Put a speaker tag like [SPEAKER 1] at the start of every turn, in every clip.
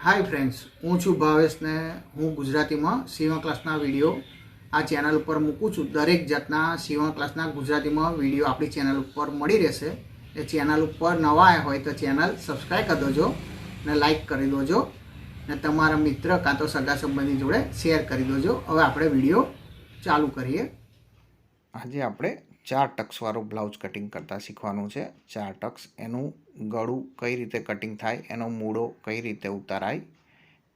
[SPEAKER 1] Hi friends, हूँ छू भावेश ने हूँ गुजराती में सीवा क्लासना विडियो आ चेनल पर मूकूँ छूँ। दरेक जातना सीवा क्लासना गुजराती में विडियो अपनी चेनल पर मળી રહેશે। ए चेनल पर नवा आया हो तो चेनल सब्सक्राइब कर दो ने लाइक कर दो ने तमारा मित्र का तो सगा संबंधी जोड़े शेर कर दो। हवे आपणे विडियो चालू करिए।
[SPEAKER 2] आज आपणे 4 टक्स वाळो ब्लाउज कटिंग करता शीखवानुं छे। 4 टक्स एनुं गळुं कई रीते कटिंग थाय, एनो मूड़ो कई रीते उताराय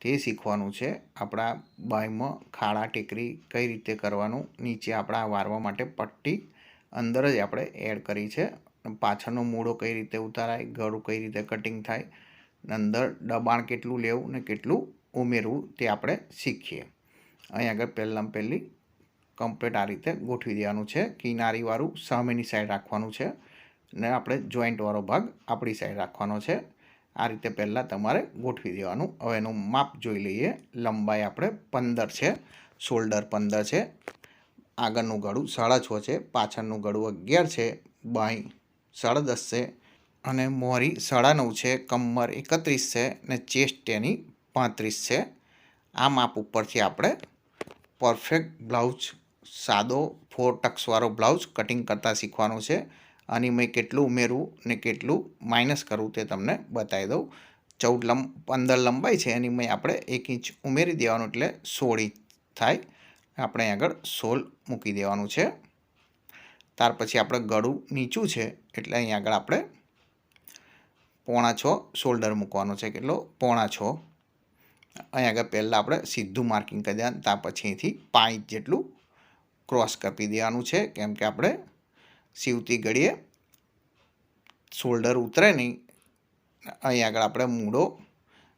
[SPEAKER 2] ते शीखवानुं छे। आपणा बायमां खाड़ा टेकरी कई रीते करवानुं, नीचे आपणा वारवा माटे पट्टी अंदर ज आपणे एड करी छे। पाछळनो मूड़ो कई रीते उताराय, गळुं कई रीते कटिंग थाय, अंदर दबाण केटલું लेवुं ने केटલું उमेरवुं ते आपणे शीखीए। અહીં આગળ પહેલાં પહેલી કમ્પ્લીટ આ રીતે ગોઠવી દેવાનું છે। કિનારીવાળું સામેની સાઈડ રાખવાનું છે ને આપણે જોઈન્ટવાળો ભાગ આપણી સાઈડ રાખવાનો છે। આ રીતે પહેલાં તમારે ગોઠવી દેવાનું। હવે એનું માપ જોઈ લઈએ। લંબાઈ આપણે 15 છે, શોલ્ડર 15 છે, આગળનું ગળું 6.5 છે, પાછળનું ગળું 11 છે, બાંય 10.5 છે અને મોરી 9.5 છે, કમર 31 છે ને ચેસ્ટ એની 35 છે। આ માપ ઉપરથી આપણે परफेक्ट ब्लाउज सादो 4 टक्स वाळो ब्लाउज कटिंग करता शीखवानुं छे। आनी मैं केटलुं उमेरवुं ने केटलुं माइनस करवुं ते तमने बतावी दऊं। 15 लंबाई छे एनी मैं आपणे 1 इंच उमेरी देवानुं एटले 16 इंच थाय। आपणे आगळ 16 मूकी देवानुं छे। त्यार पछी आपणे गळुं नीचुं छे एटले અહીં આગળ આપણે 6.5 શોલ્ડર મૂકવાનો છે। કેટલો 6.5। અહીં આગળ પહેલાં આપણે સીધું માર્કિંગ કરી દેવાનું, ત્યાર પછી અહીંથી 5 ઇંચ જેટલું ક્રોસ કાપી દેવાનું છે, કેમ કે આપણે સીવતી ઘડીએ શોલ્ડર ઉતરે નહીં। અહીં આગળ આપણે મૂળો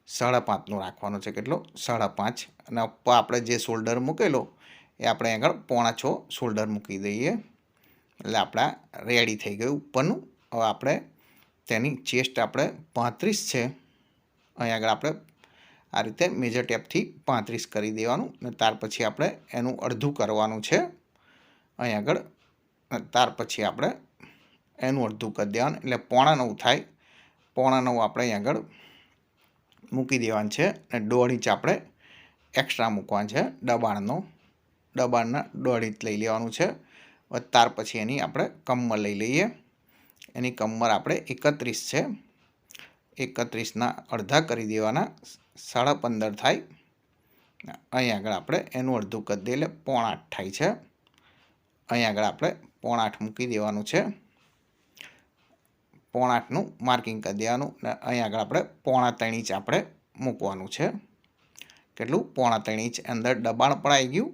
[SPEAKER 2] 5.5નો રાખવાનો છે। કેટલો 5.5 અને ઉપર આપણે જે શોલ્ડર મૂકેલો એ આપણે આગળ 6.5 શોલ્ડર મૂકી દઈએ એટલે આપણા રેડી થઈ ગયું ઉપરનું। હવે આપણે તેની ચેસ્ટ આપણે 35 છે, અહીં આગળ આપણે आ रीते मेजर टेपथी 35 करी देवानुं ने त्यार पछी आपणे एनुं अर्धुं करवानुं छे। अहीं आगळ त्यार पछी आपणे एनुं अर्धुं करी देवानुं एटले 8.5 थाय। 8.5 आपणे अहीं आगळ मूकी देवानुं छे ने 1.5 इंच आपणे एक्स्ट्रा मूकवानुं छे। दबाणना 1.5 इंच लई लेवानुं छे। त्यार पछी एनी आपणे कमर लई लईए। एनी कमर आपणे 31 छे, 31 अर्धा करी देवाना, 15.5 थाय। અહીં આગળ આપણે એનું અડધું કરી દઈએ એટલે 7.5 થાય છે। અહીં આગળ આપણે 7.5 મૂકી દેવાનું છે। 7.5નું માર્કિંગ કરી દેવાનું ને અહીં આગળ આપણે 3.5 ઇંચ આપણે મૂકવાનું છે। કેટલું 3.5 ઇંચ અંદર દબાણ પણ આવી ગયું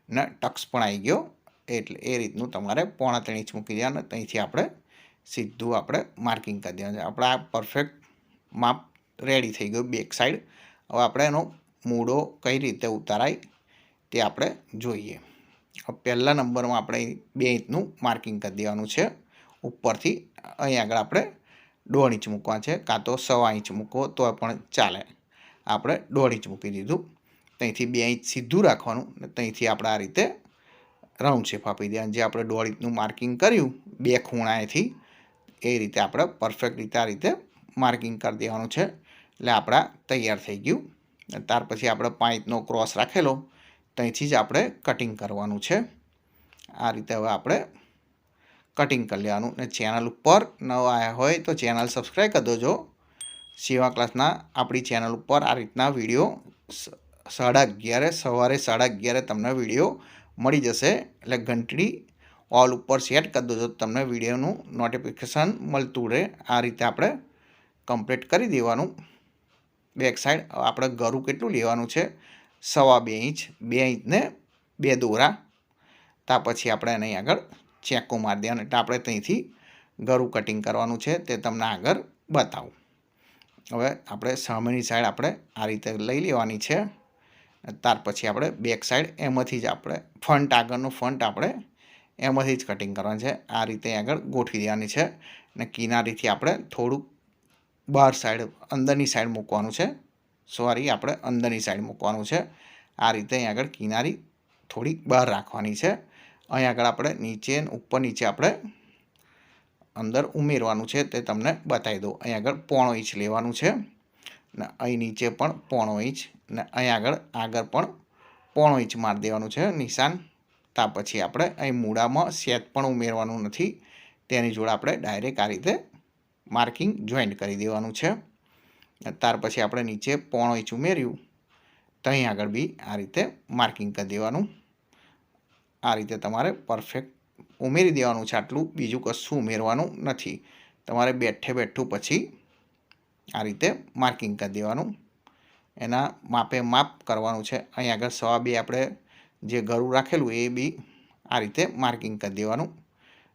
[SPEAKER 2] ને ટક્સ પણ આવી ગયો, એટલે એ રીતનું તમારે 3.5 ઇંચ મૂકી દેવાનું। ત્યાંથી આપણે સીધું આપણે માર્કિંગ કરી દેવાનું છે। આપણે આ પરફેક્ટ માપ રેડી થઈ ગયું બેક સાઈડ। હવે આપણે એનો મૂળો કઈ રીતે ઉતારાય તે આપણે જોઈએ। પહેલા નંબરમાં આપણે 2 ઇંચનું માર્કિંગ કરી દેવાનું છે ઉપરથી। અહીં આગળ આપણે 1.5 ઇંચ મૂકવાનું છે, કાં તો 1.25 ઇંચ મૂકો તો પણ ચાલે। આપણે 1.5 ઇંચ મૂકી દીધું। ત્યાંથી 2 ઇંચ સીધું રાખવાનું ને ત્યાંથી આપણે આ રીતે રાઉન્ડ શેપ આપી દેવાનું। જે આપણે 1.5 ઇંચનું માર્કિંગ કર્યું બે ખૂણાએથી એ રીતે આપણે પરફેક્ટ રીતે આ રીતે માર્કિંગ કરી દેવાનું છે એટલે આપણા તૈયાર થઈ ગયું। ત્યાર પછી આપણે 5 ઇંચનો ક્રોસ રાખેલો ત્યાંથી જ આપણે કટિંગ કરવાનું છે। આ રીતે હવે આપણે કટિંગ કરી લેવાનું ને ચેનલ ઉપર નવા આવ્યા હોય તો ચેનલ સબસ્ક્રાઈબ કરી દેજો। સીવા ક્લાસના આપણી ચેનલ ઉપર આ રીતના વિડીયો 11:30 સવારે 11:30 તમને વિડીયો મળી જશે। એટલે ઘંટડી ઓલ ઉપર સેટ કરી દેજો, તમને વિડીયોનું નોટિફિકેશન મળતું રહે। આ રીતે આપણે કમ્પ્લીટ કરી દેવાનું। બેક સાઈડ આપણે ગળું કેટલું લેવાનું છે 2.25 ઇંચ, 2 ઇંચ ને 2 દોરા। ત્યાર પછી આપણે એની આગળ ચેકો મારી દેવાનું એટલે આપણે ત્યાંથી ગળું કટિંગ કરવાનું છે તે તમને આગળ બતાવું। હવે આપણે સામેની સાઈડ આપણે આ રીતે લઈ લેવાની છે। ત્યાર પછી આપણે બેક સાઈડ એમાંથી જ આપણે ફ્રન્ટ આગળનું ફ્રન્ટ આપણે એમાંથી જ કટિંગ કરવાનું છે। આ રીતે આગળ ગોઠવી દેવાની છે ને કિનારીથી આપણે થોડુંક બહાર સાઈડ અંદરની સાઈડ મૂકવાનું છે। સોરી, આપણે અંદરની સાઈડ મૂકવાનું છે। આ રીતે અહીં આગળ કિનારી થોડીક બહાર રાખવાની છે। અહીં આગળ આપણે નીચે ઉપર નીચે આપણે અંદર ઉમેરવાનું છે તે તમને બતાવી દઉં। અહીં આગળ 0.5 ઇંચ લેવાનું છે ને અહીં નીચે પણ 0.5 ઇંચ ને અહીં આગળ પણ 0.5 ઇંચ મારી દેવાનું છે નિશાન. ત્યાર પછી આપણે અહીં મૂળામાં સેટ પણ ઉમેરવાનું નથી, તેની જોડે આપણે ડાયરેક્ટ આ રીતે માર્કિંગ જોઈન્ટ કરી દેવાનું છે. ત્યાર પછી આપણે નીચે 0.5 ઇંચ ઉમેર્યું તો અહીં આગળ બી આ રીતે માર્કિંગ કરી દેવાનું. આ રીતે તમારે પરફેક્ટ ઉમેરી દેવાનું છે, આટલું બીજું કશું ઉમેરવાનું નથી. તમારે બેઠું પછી આ રીતે માર્કિંગ કરી દેવાનું. એના માપ કરવાનું છે. અહીં આગળ 2.5 આપણે જે ગળું રાખેલું એ બી આ રીતે માર્કિંગ કરી દેવાનું.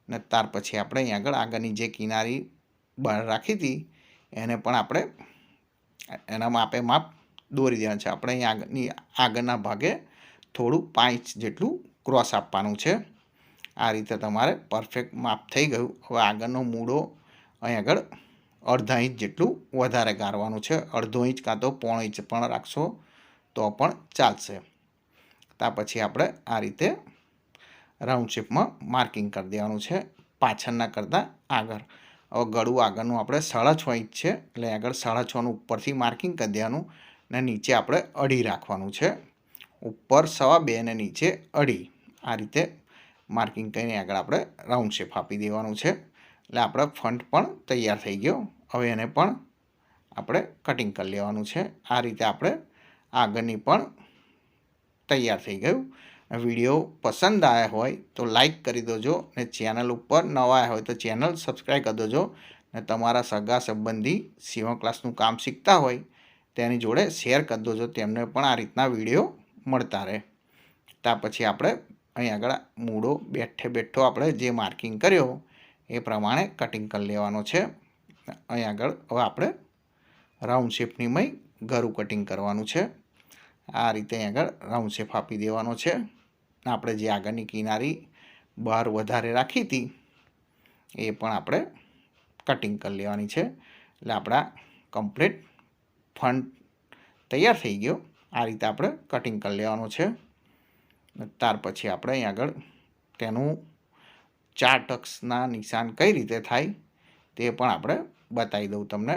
[SPEAKER 2] ને ત્યાર પછી આપણે અહીં આગળની જે કિનારી બહાર રાખી હતી એને પણ આપણે એના માપ દોરી દેવાનું છે. આપણે અહીં આગળના ભાગે થોડું 5 ઇંચ જેટલું ક્રોસ આપવાનું છે. આ રીતે તમારે પરફેક્ટ માપ થઈ ગયું. હવે આગળનો મૂળો અહીં આગળ 1/2 ઇંચ જેટલું વધારે ગાળવાનું છે. 1/2 ઇંચ કાં તો 0.5 ઇંચ પણ રાખશો તો પણ ચાલશે. ત્યાર પછી આપણે આ રીતે રાઉન્ડ શેપમાં માર્કિંગ કરી દેવાનું છે, પાછળના કરતાં આગળ. હવે ગળું આગળનું આપણે 6.5 ઇંચ છે, એટલે આગળ 6.5નું ઉપરથી માર્કિંગ કરી દેવાનું ને નીચે આપણે 2.5 રાખવાનું છે. ઉપર 2.5 ને નીચે 2.5 આ રીતે માર્કિંગ કરીને આગળ આપણે રાઉન્ડ શેપ આપી દેવાનું છે. એટલે આપણો ફ્રન્ટ પણ તૈયાર થઈ ગયો. હવે એને પણ આપણે કટિંગ કરી લેવાનું છે. આ રીતે આપણે આગળની પણ તૈયાર થઈ ગયું. વિડીયો પસંદ આવ્યા હોય તો લાઈક કરી દેજો ને ચેનલ ઉપર નવા આવ્યા હોય તો ચેનલ સબસ્ક્રાઈબ કરી દેજો ને તમારા સગા સંબંધી સીવણ ક્લાસનું કામ શીખતા હોય તેની જોડે શેર કરી દેજો, તેમને પણ આ રીતના વિડીયો મળતા રહે. ત્યાર પછી આપણે અહીં આગળ મૂળો બેઠો આપણે જે માર્કિંગ કર્યો એ પ્રમાણે કટિંગ કરી લેવાનો છે. અહીં આગળ હવે આપણે રાઉન્ડ શેપની ગળું કટિંગ કરવાનું છે. આ રીતે અહીં આગળ રાઉન્ડ શેપ આપી દેવાનો છે. આપણે જે આગળની કિનારી બહાર વધારે રાખી હતી એ પણ આપણે કટિંગ કરી લેવાની છે. એટલે આપણા કમ્પ્લીટ ફ્રન્ટ તૈયાર થઈ ગયો. આ રીતે આપણે કટિંગ કરી લેવાનું છે. ત્યાર પછી આપણે અહીં આગળ તેનું 4 ટક્સના નિશાન કઈ રીતે થાય તે પણ આપણે બતાવી દઉં તમને.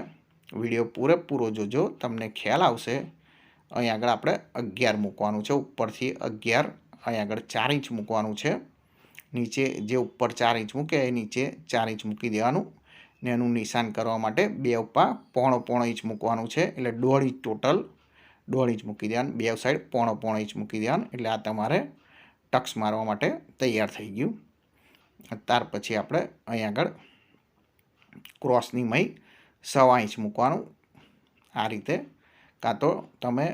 [SPEAKER 2] વિડીયો પૂરેપૂરો જોજો, તમને ખ્યાલ આવશે. અહીં આગળ આપણે 11 મૂકવાનું છે, ઉપરથી 11 અહીં આગળ 4 ઇંચ મૂકવાનું છે. નીચે જે ઉપર 4 ઇંચ મૂકે એ નીચે 4 ઇંચ મૂકી દેવાનું ને એનું નિશાન કરવા માટે 2 ઉપર 0.5 ઇંચ મૂકવાનું છે. એટલે 1.5 ઇંચ ટોટલ 1.5 ઇંચ મૂકી દેવાનું, 2 સાઈડ 0.5 ઇંચ મૂકી દેવાનું. એટલે આ તમારે ટક્સ મારવા માટે તૈયાર થઈ ગયું. ત્યાર પછી આપણે અહીં આગળ ક્રોસની 1.25 ઇંચ મૂકવાનું. આ રીતે કાં તો તમે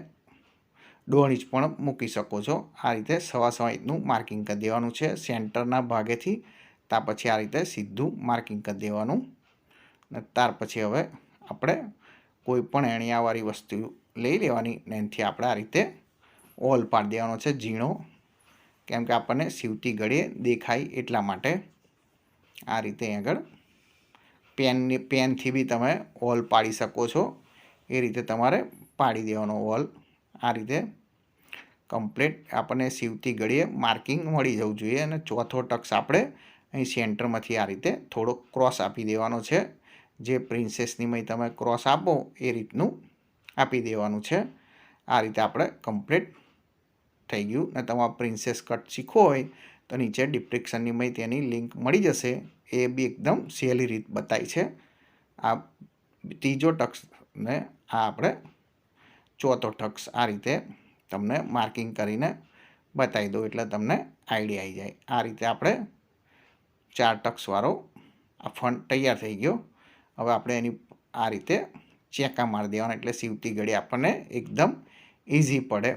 [SPEAKER 2] 1.5 ઇંચ પણ મૂકી શકો છો. આ રીતે 1.25 ઇંચનું માર્કિંગ કરી દેવાનું છે સેન્ટરના ભાગેથી. ત્યાર પછી આ રીતે સીધું માર્કિંગ કરી દેવાનું. ને ત્યાર પછી હવે આપણે કોઈ પણ એણિયાવાળી વસ્તુ લઈ લેવાની ને એનાથી આપણે આ રીતે ઓલ પાડી દેવાનો છે ઝીણો, કેમ કે આપણને સીવતી ઘડીએ દેખાય એટલા માટે. આ રીતે આગળ પેનથી બી તમે ઓલ પાડી શકો છો. એ રીતે તમારે પાડી દેવાનો ઓલ. આ રીતે કમ્પ્લીટ આપણને સીવતી ઘડીએ માર્કિંગ મળી જવું જોઈએ. અને ચોથો ટક્સ આપણે અહીં સેન્ટરમાંથી આ રીતે થોડો ક્રોસ આપી દેવાનો છે. જે પ્રિન્સેસની તમે ક્રોસ આપો એ રીતનું આપી દેવાનું છે. આ રીતે આપણે કમ્પ્લીટ થઈ ગયું. ને તમારે પ્રિન્સેસ કટ શીખવો હોય તો નીચે ડિસ્ક્રિપ્શનની તેની લિંક મળી જશે. એ બી એકદમ સહેલી રીત બતાવી છે. આ ત્રીજો ટક્સ ને આ આપણે ચોથો ટક્સ આ રીતે તમને માર્કિંગ કરીને બતાવી દો એટલે તમને આઈડિયા આવી જાય. આ રીતે આપણે 4 ટક્સવાળો આ ફ્રન્ટ તૈયાર થઈ ગયો. હવે આપણે એની આ રીતે ચેકા મારી દેવાના એટલે સીવતી ઘડી આપણને એકદમ ઇઝી પડે.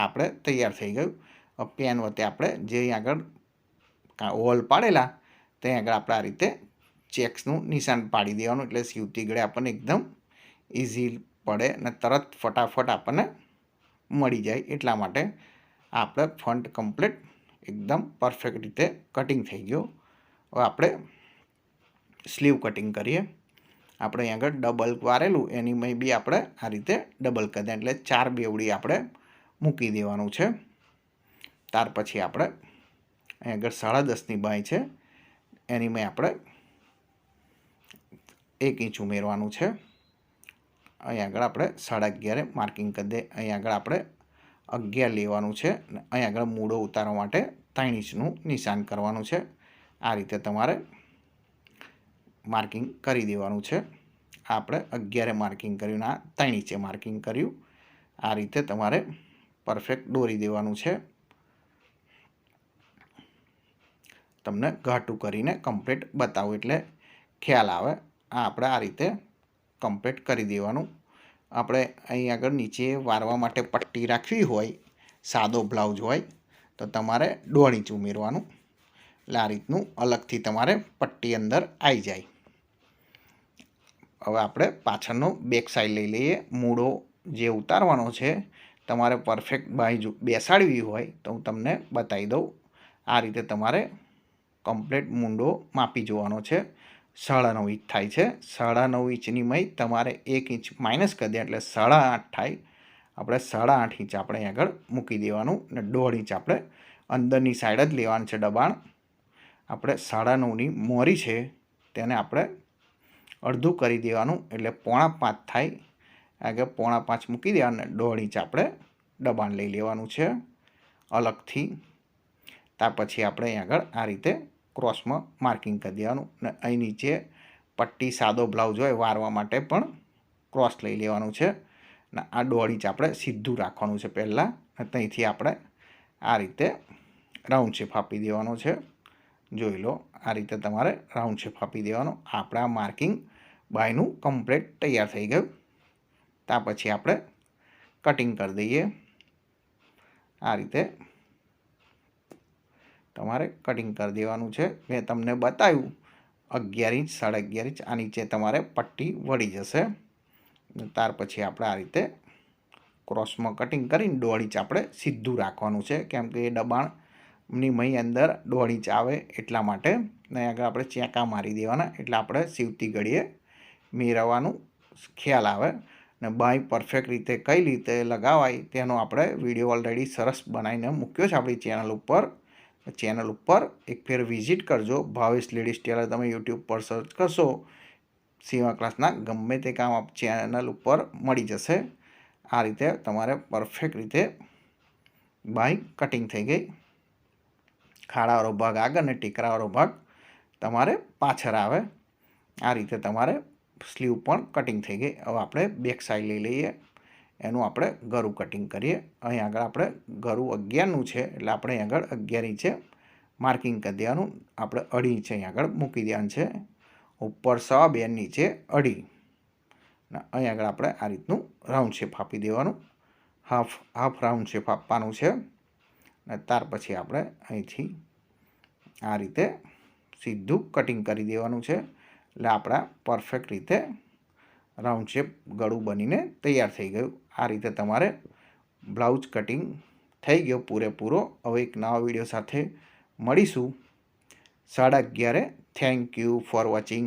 [SPEAKER 2] આપણે તૈયાર થઈ ગયું. પેન વચ્ચે આપણે જે આગળ હોલ પાડેલા ત્યાં આગળ આપણે આ રીતે ચેક્સનું નિશાન પાડી દેવાનું એટલે સીવતી ઘડી આપણને એકદમ ઇઝી પડે ને તરત ફટાફટ આપણને મળી જાય. એટલા માટે આપણે ફ્રન્ટ કમ્પ્લીટ એકદમ પરફેક્ટ રીતે કટિંગ થઈ ગયો. હવે આપણે સ્લીવ કટિંગ કરીએ. આપણે અહીં આગળ ડબલ વારેલું એની બી આપણે આ રીતે ડબલ કરી દઈએ એટલે 4 બેવડી આપણે મૂકી દેવાનું છે. ત્યાર પછી આપણે અહીં આગળ 10.5ની બાય છે એની આપણે 1 ઇંચ ઉમેરવાનું છે. અહીં આગળ આપણે 11:30 માર્કિંગ કરી દે. અહીં આગળ આપણે 11 લેવાનું છે અને અહીં આગળ મૂળો ઉતારવા માટે 3 ઇંચનું નિશાન કરવાનું છે. આ રીતે તમારે માર્કિંગ કરી દેવાનું છે. આપણે 11 માર્કિંગ કર્યું ને આ 3 ઇંચે માર્કિંગ કર્યું. આ રીતે તમારે પરફેક્ટ દોરી દેવાનું છે. તમને ઘાટું કરીને કમ્પ્લીટ બતાવું એટલે ખ્યાલ આવે. આપણે આ રીતે કમ્પ્લીટ કરી દેવાનું. આપણે અહીં આગળ નીચે વારવા માટે પટ્ટી રાખવી હોય, સાદો બ્લાઉઝ હોય તો તમારે 1.5 ઇંચ ઉમેરવાનું. એટલે આ રીતનું અલગથી તમારે પટ્ટી અંદર આવી જાય. હવે આપણે પાછળનો બેક સાઈડ લઈ લઈએ. મૂળો જે ઉતારવાનો છે તમારે પરફેક્ટ બાજુ બેસાડવી હોય તો હું તમને બતાવી દઉં. આ રીતે તમારે કમ્પ્લીટ મૂંડો માપી જોવાનો છે. 9.5 ઇંચ થાય છે. 9.5 ઇંચની મય તમારે 1 ઇંચ માઇનસ કરી દે એટલે 8.5 થાય. આપણે 8.5 ઇંચ આપણે આગળ મૂકી દેવાનું અને 1.5 ઇંચ આપણે અંદરની સાઈડ જ લેવાનું છે દબાણ. આપણે 9.5ની મોરી છે તેને આપણે અડધું કરી દેવાનું એટલે 4.5 થાય. આગળ 4.5 મૂકી દેવાનું અને 1.5 ઇંચ આપણે દબાણ લઈ લેવાનું છે અલગથી. ત્યાર પછી આપણે અહીં આગળ આ રીતે ક્રોસમાં માર્કિંગ કરી દેવાનું અને અહીં નીચે પટ્ટી સાદો બ્લાઉઝ હોય વારવા માટે પણ ક્રોસ લઈ લેવાનું છે. અને આ 1.5 ઇંચ આપણે સીધું રાખવાનું છે પહેલાં. અને ત્યાંથી આપણે આ રીતે રાઉન્ડ શેપ આપી દેવાનો છે. જોઈ લો, આ રીતે તમારે રાઉન્ડ શેપ આપી દેવાનો. આપણા માર્કિંગ બાયનું કમ્પ્લીટ તૈયાર થઈ ગયું. ત્યાર પછી આપણે કટિંગ કરી દઈએ. આ રીતે તમારે કટિંગ કરી દેવાનું છે. મેં તમને બતાવ્યું 11 ઇંચ 11.5 ઇંચ. આ નીચે તમારે પટ્ટી વળી જશે. ત્યાર પછી આપણે આ રીતે ક્રોસમાં કટિંગ કરીને 1.5 ઇંચ આપણે સીધું રાખવાનું છે કેમ કે એ દબાણની મય અંદર 1.5 ઇંચ આવે એટલા માટે. ને આગળ આપણે ચેકા મારી દેવાના એટલે આપણે સીવતી ઘડીએ મેળવવાનું ખ્યાલ આવે. ને બાય પરફેક્ટ રીતે કઈ રીતે લગાવાય તેનો આપણે વિડીયો ઓલરેડી સરસ બનાવીને મૂક્યો છે આપણી ચેનલ ઉપર. ચેનલ ઉપર એક ફેર વિઝિટ કરજો. ભાવેશ લેડીઝ ટેલર તમે યુટ્યુબ પર સર્ચ કરશો સીવા ક્લાસના ગમે તે કામ આપ ચેનલ ઉપર મળી જશે. આ રીતે તમારે પરફેક્ટ રીતે બાય કટિંગ થઈ ગઈ. ખાડાવાળો ભાગ આગળ અને ટીકરાવાળો ભાગ તમારે પાછળ આવે. આ રીતે તમારે સ્લીવ પણ કટિંગ થઈ ગઈ. હવે આપણે બેક સાઈડ લઈ લઈએ. એનું આપણે ગળું કટિંગ કરીએ. અહીં આગળ આપણે ગળું 11નું છે એટલે આપણે અહીં આગળ 11 ઇંચે માર્કિંગ કરી દેવાનું. આપણે 2.5 ઇંચ અહીં આગળ મૂકી દેવાનું છે. ઉપર 2.5 નીચે 2.5. અને અહીં આગળ આપણે આ રીતનું રાઉન્ડ શેપ આપી દેવાનું. હાફ રાઉન્ડ શેપ આપવાનું છે. અને ત્યાર પછી આપણે અહીંથી આ રીતે સીધું કટિંગ કરી દેવાનું છે. એટલે આપણા પરફેક્ટ રીતે રાઉન્ડ શેપ ગળું બનીને તૈયાર થઈ ગયું. આ રીતે તમારે બ્લાઉઝ કટિંગ થઈ ગયો પૂરેપૂરો. હવે એક નવા વિડીયો સાથે મળીશું 11:30. Thank you for watching.